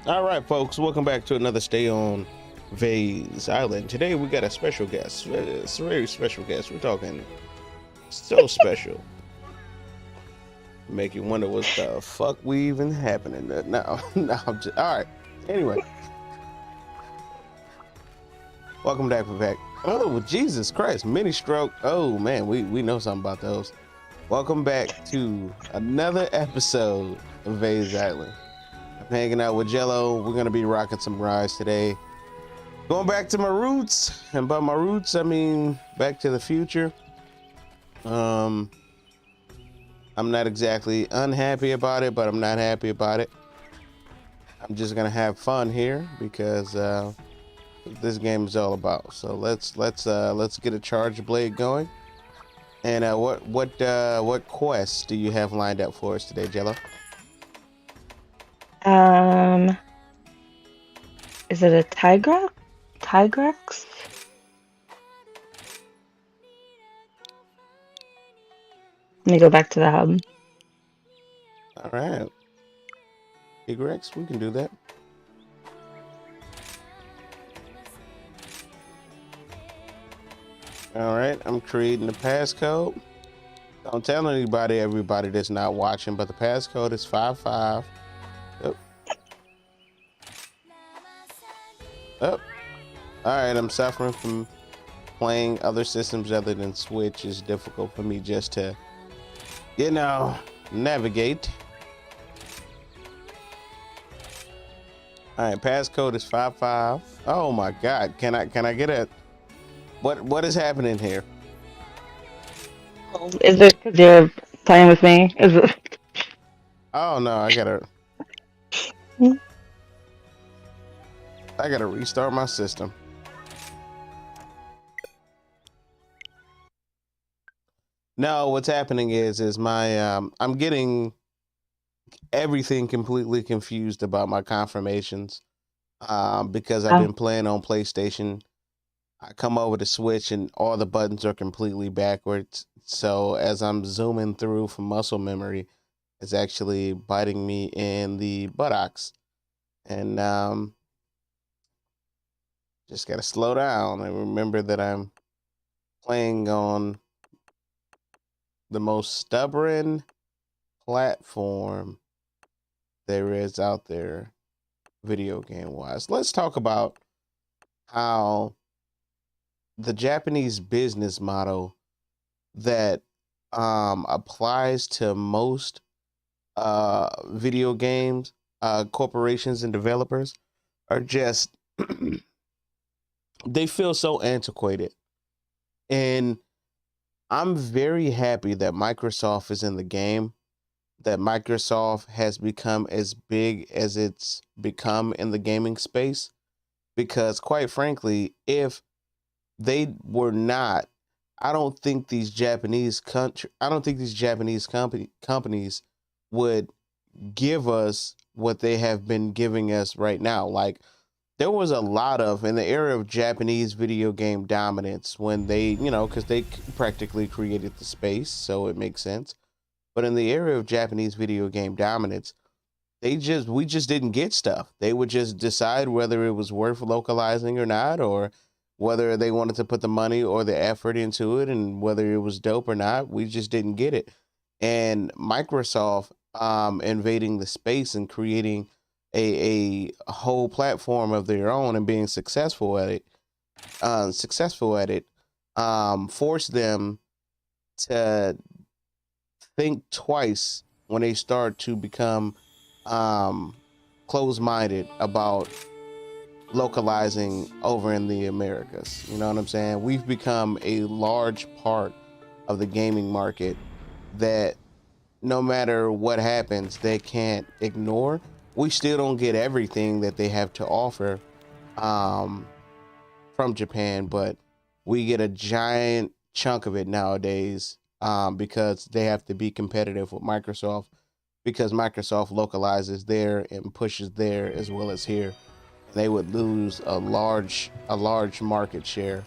All right, folks, welcome back to another stay on Vase Island. Today we got a special guest. It's a very special guest. We're talking so special. Make you wonder what the fuck we even happening. No, no, all right. Anyway, welcome back. Oh, Jesus Christ, mini stroke. Oh man, we know something about those. Welcome back to another episode of Vase Island. I'm hanging out with Jello. We're gonna be rocking some rides today. Going back to my roots, and by my roots I mean Back to the Future. I'm not exactly unhappy about it, but I'm not happy about it. I'm just gonna have fun here because this game is all about. So let's get a charge blade going. And what quests do you have lined up for us today, Jello? Um, is it a Tigrex? Let me go back to the hub. All right, Tigrex, we can do that. All right, I'm creating the passcode. Don't tell everybody that's not watching, but the passcode is 55. Oh, oh. All right, I'm suffering from playing other systems other than Switch. Is difficult for me just to, navigate. All right, passcode is 55. Oh my God, can I get a what is happening here? Is it because you're playing with me? Is it? Oh no, I gotta restart my system. No, what's happening is my I'm getting everything completely confused about my confirmations because I've Oh, been playing on PlayStation. I come over to Switch and all the buttons are completely backwards. So as I'm zooming through from muscle memory, it's actually biting me in the buttocks. And just gotta slow down and remember that I'm playing on the most stubborn platform there is out there, video game wise. Let's talk about how the Japanese business model that applies to most video games corporations and developers are just they feel so antiquated. And I'm very happy that Microsoft is in the game, that Microsoft has become as big as it's become in the gaming space, because quite frankly, if they were not, I don't think these Japanese companies would give us what they have been giving us right now. Like, there was a lot of, in the era of Japanese video game dominance, when they, because they practically created the space, so it makes sense. But in the era of Japanese video game dominance, we just didn't get stuff. They would just decide whether it was worth localizing or not, or whether they wanted to put the money or the effort into it, and whether it was dope or not. We just didn't get it. And Microsoft invading the space and creating a whole platform of their own and being successful at it, forced them to think twice when they start to become um, closed-minded about localizing over in the Americas. You know what I'm saying? We've become a large part of the gaming market that no matter what happens, they can't ignore. We still don't get everything that they have to offer um, from Japan, but we get a giant chunk of it nowadays because they have to be competitive with Microsoft, because Microsoft localizes there and pushes there as well as here. They would lose a large market share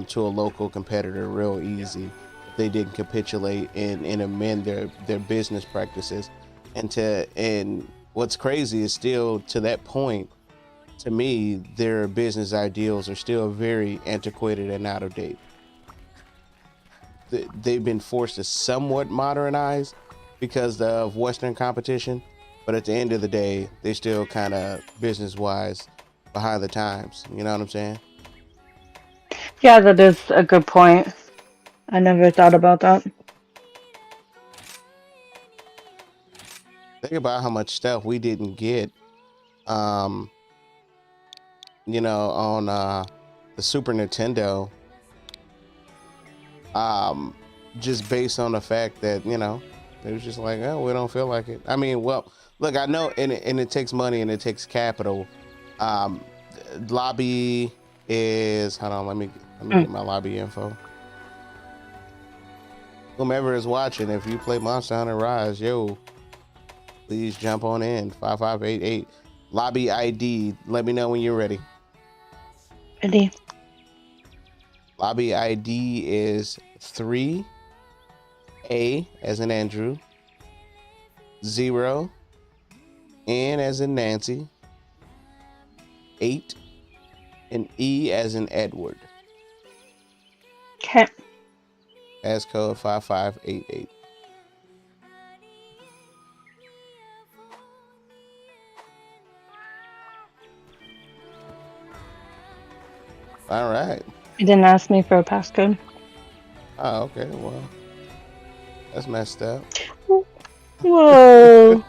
to a local competitor real easy if they didn't capitulate and amend their business practices and what's crazy is still to that point, to me, their business ideals are still very antiquated and out of date. They've been forced to somewhat modernize because of Western competition, but at the end of the day, they still kind of business wise behind the times. You know what I'm saying? Yeah, that is a good point. I never thought about that. Think about how much stuff we didn't get, um, on the Super Nintendo, um, just based on the fact that it was just like, oh, we don't feel like it. I mean, well, look, I know, and it takes money and it takes capital. Um, lobby is hold on, let me Mm. get my lobby info. Whomever is watching, if you play Monster Hunter Rise, yo, please jump on in 5588 lobby ID. Let me know when you're ready. Ready? Lobby ID is 3A as in Andrew, 0 N as in Nancy, 8 and E as in Edward. Okay. Passcode 5588. All right. It didn't ask me for a passcode. Oh, okay. Well, that's messed up. Whoa.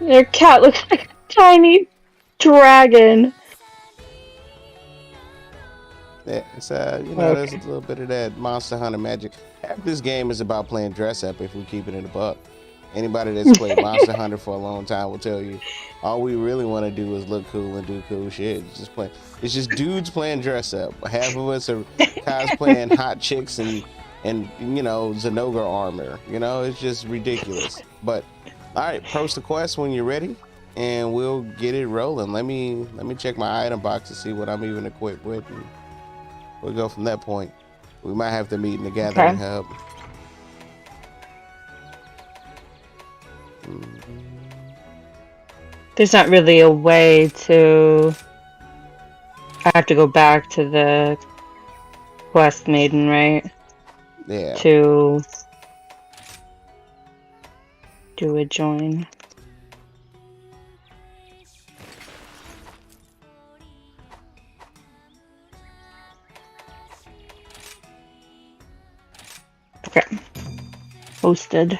Your cat looks like a tiny dragon. Yeah, it's there's a Okay. little bit of that Monster Hunter magic. Half this game is about playing dress up. If we keep it in the buck, anybody that's played Monster Hunter for a long time will tell you all we really want to do is look cool and do cool shit. It's just dudes playing dress up. Half of us are cosplaying hot chicks and Zenoga armor. It's just ridiculous. But all right, post a quest when you're ready, and we'll get it rolling. Let me check my item box to see what I'm even equipped with. And we'll go from that point. We might have to meet in the gathering Okay. hub. Mm-hmm. There's not really a way to. I have to go back to the quest maiden, right? Yeah. To do a join. Okay. Hosted.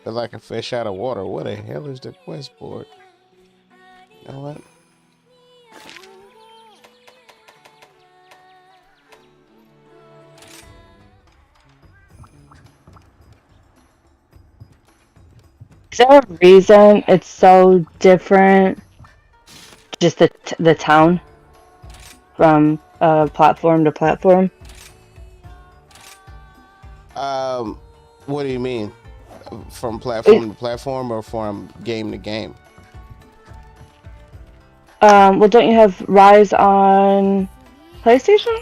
Feel like a fish out of water. What the hell is the quest board? You know what? Is there a reason it's so different? Just the town from platform to platform. What do you mean? From It, platform to platform or from game to game? well, don't you have Rise on PlayStation?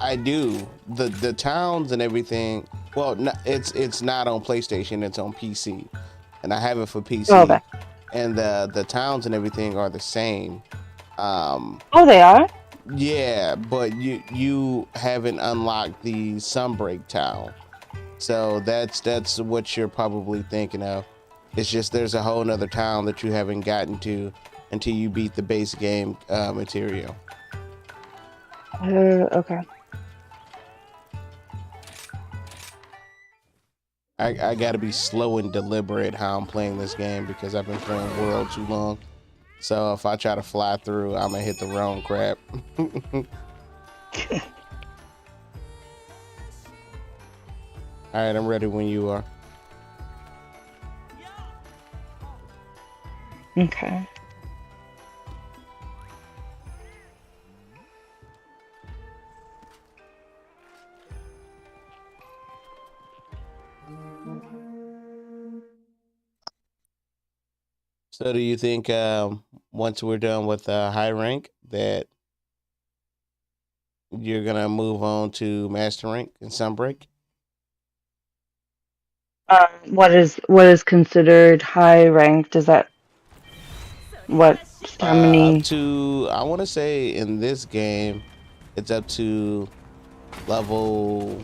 I do. The towns and everything. Well, no, it's not on PlayStation. It's on PC, and I have it for Oh, okay. PC. And the towns and everything are the same. Um, Oh, they are. yeah, but you haven't unlocked the Sunbreak town, so that's what you're probably thinking of. It's just there's a whole nother town that you haven't gotten to until you beat the base game material. Okay. I gotta be slow and deliberate how I'm playing this game because I've been playing World too long. So if I try to fly through, I'm gonna hit the wrong crap. All right, I'm ready when you are. Okay. So do you think once we're done with high rank that you're gonna move on to master rank in Sunbreak? What is considered high ranked? Is that what? How Up many? to, I want to say in this game, it's up to level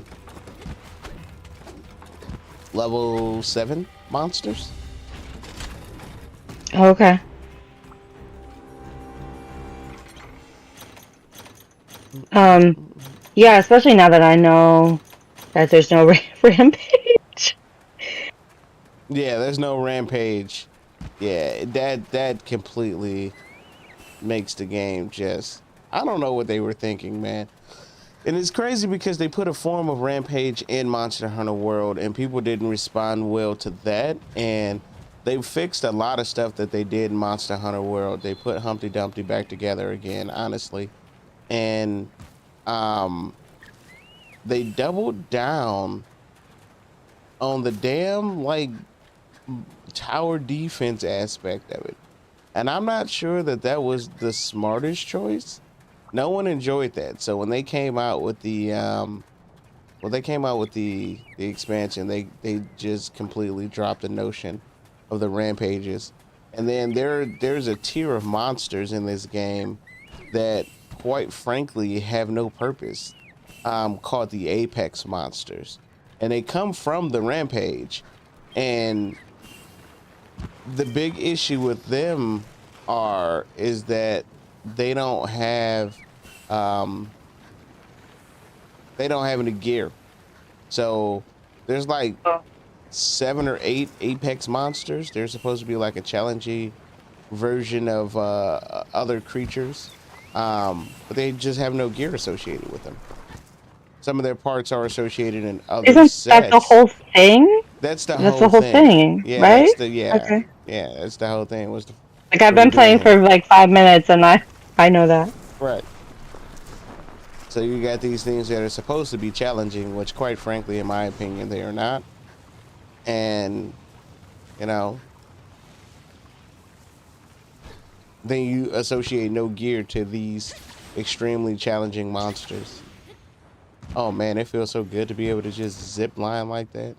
level 7 monsters. Okay. Yeah, especially now that I know that there's no rampage. Yeah, there's no rampage. Yeah, that completely makes the game just, I don't know what they were thinking, man. And it's crazy because they put a form of rampage in Monster Hunter World and people didn't respond well to that, and they fixed a lot of stuff that they did in Monster Hunter World. They put Humpty Dumpty back together again, honestly. And um they doubled down on the damn like tower defense aspect of it. And I'm not sure that that was the smartest choice. No one enjoyed that. So when they came out with the the expansion, they just completely dropped the notion of the rampages. And then there's a tier of monsters in this game that quite frankly have no purpose, called the apex monsters, and they come from the rampage. And the big issue with them is that they don't have um they don't have any gear. So there's like Oh. 7 or 8 apex monsters. They're supposed to be like a challenging version of other creatures, but they just have no gear associated with them. Some of their parts are associated in other Isn't that the sets. whole thing? That's the That's the whole whole thing. thing, Yeah, right? that's the yeah, Okay. yeah, that's the whole thing. Like I've What are we been doing playing here? for like 5 minutes and I know that. Right. So you got these things that are supposed to be challenging, which quite frankly, in my opinion, they are not. And you know, then you associate no gear to these extremely challenging monsters. Oh man, it feels so good to be able to just zip line like that.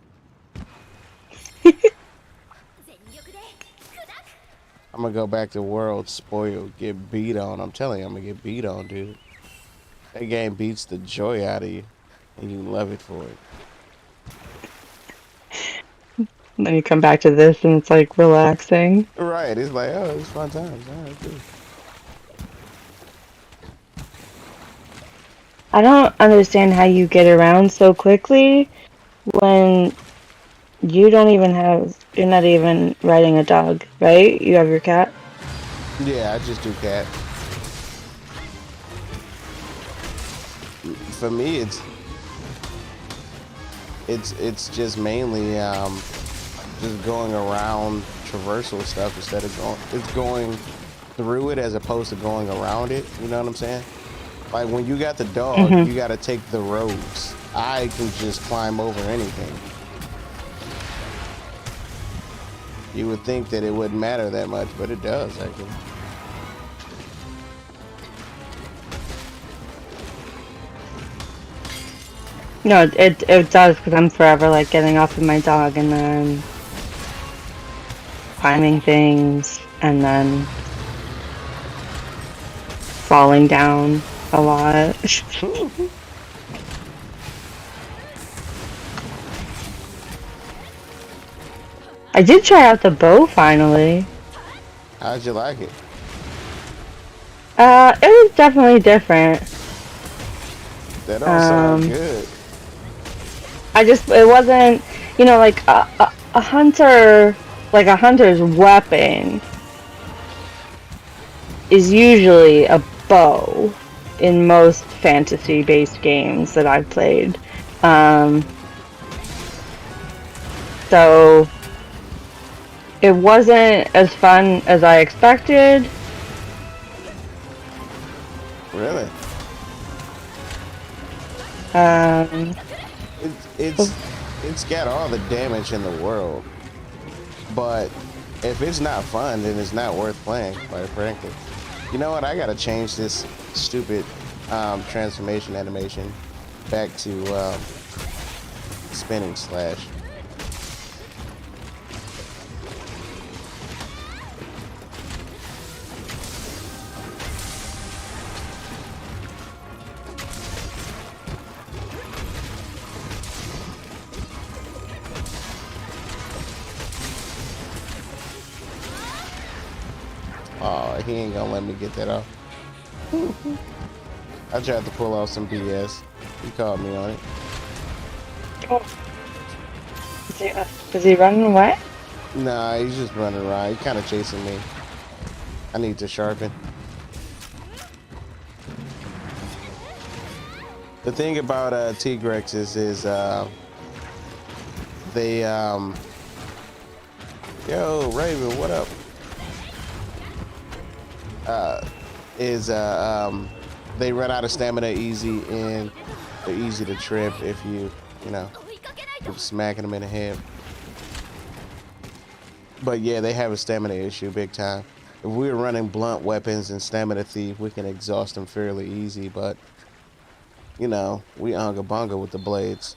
I'm gonna go back to World spoiled, get beat on. I'm telling you, I'm gonna get beat on, dude. That game beats the joy out of you, and you love it for it. And then you come back to this and it's like relaxing. Right? It's like, oh, it's fun times. All right, good. I don't understand how you get around so quickly when you're not even riding a dog, right? You have your cat? Yeah, I just do cat. For me, it's just mainly just going around traversal stuff instead of going through it as opposed to going around it. You know what I'm saying? Like when you got the dog, Mm-hmm. you got to take the roads. I can just climb over anything. You would think that it wouldn't matter that much, but it does actually. No, it does because I'm forever like getting off of my dog and then climbing things and then falling down a lot. I did try out the bow finally. How'd you like it? It was definitely different. That don't sound Um, good. it wasn't, like a hunter, like a hunter's weapon is usually a bow in most fantasy-based games that I've played. So it wasn't as fun as I expected. Really? Um, It's got all the damage in the world, but If it's not fun, then it's not worth playing, quite frankly. You know what? I gotta change this stupid transformation animation back to spinning slash. Oh, he ain't gonna let me get that off. I tried to pull off some BS. He called me on it. Oh. Is he running away? Nah, he's just running around. He's kind of chasing me. I need to sharpen. The thing about T-Grexes is they yo Raven, what up? They run out of stamina easy, and they're easy to trip if you know, keep smacking them in the head. But yeah, they have a stamina issue big time. If we were running blunt weapons and stamina thief, we can exhaust them fairly easy, but you know, we unga bunga with the blades.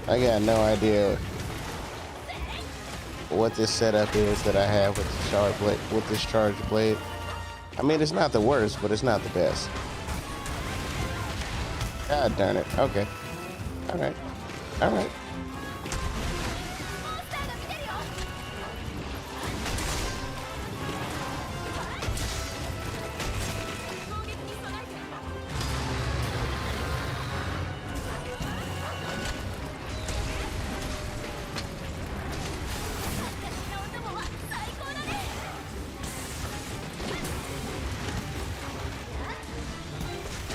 I got no idea what this setup is that I have with the charge blade, with this charge blade. I mean, it's not the worst, but it's not the best. God darn it. Okay. All right. All right.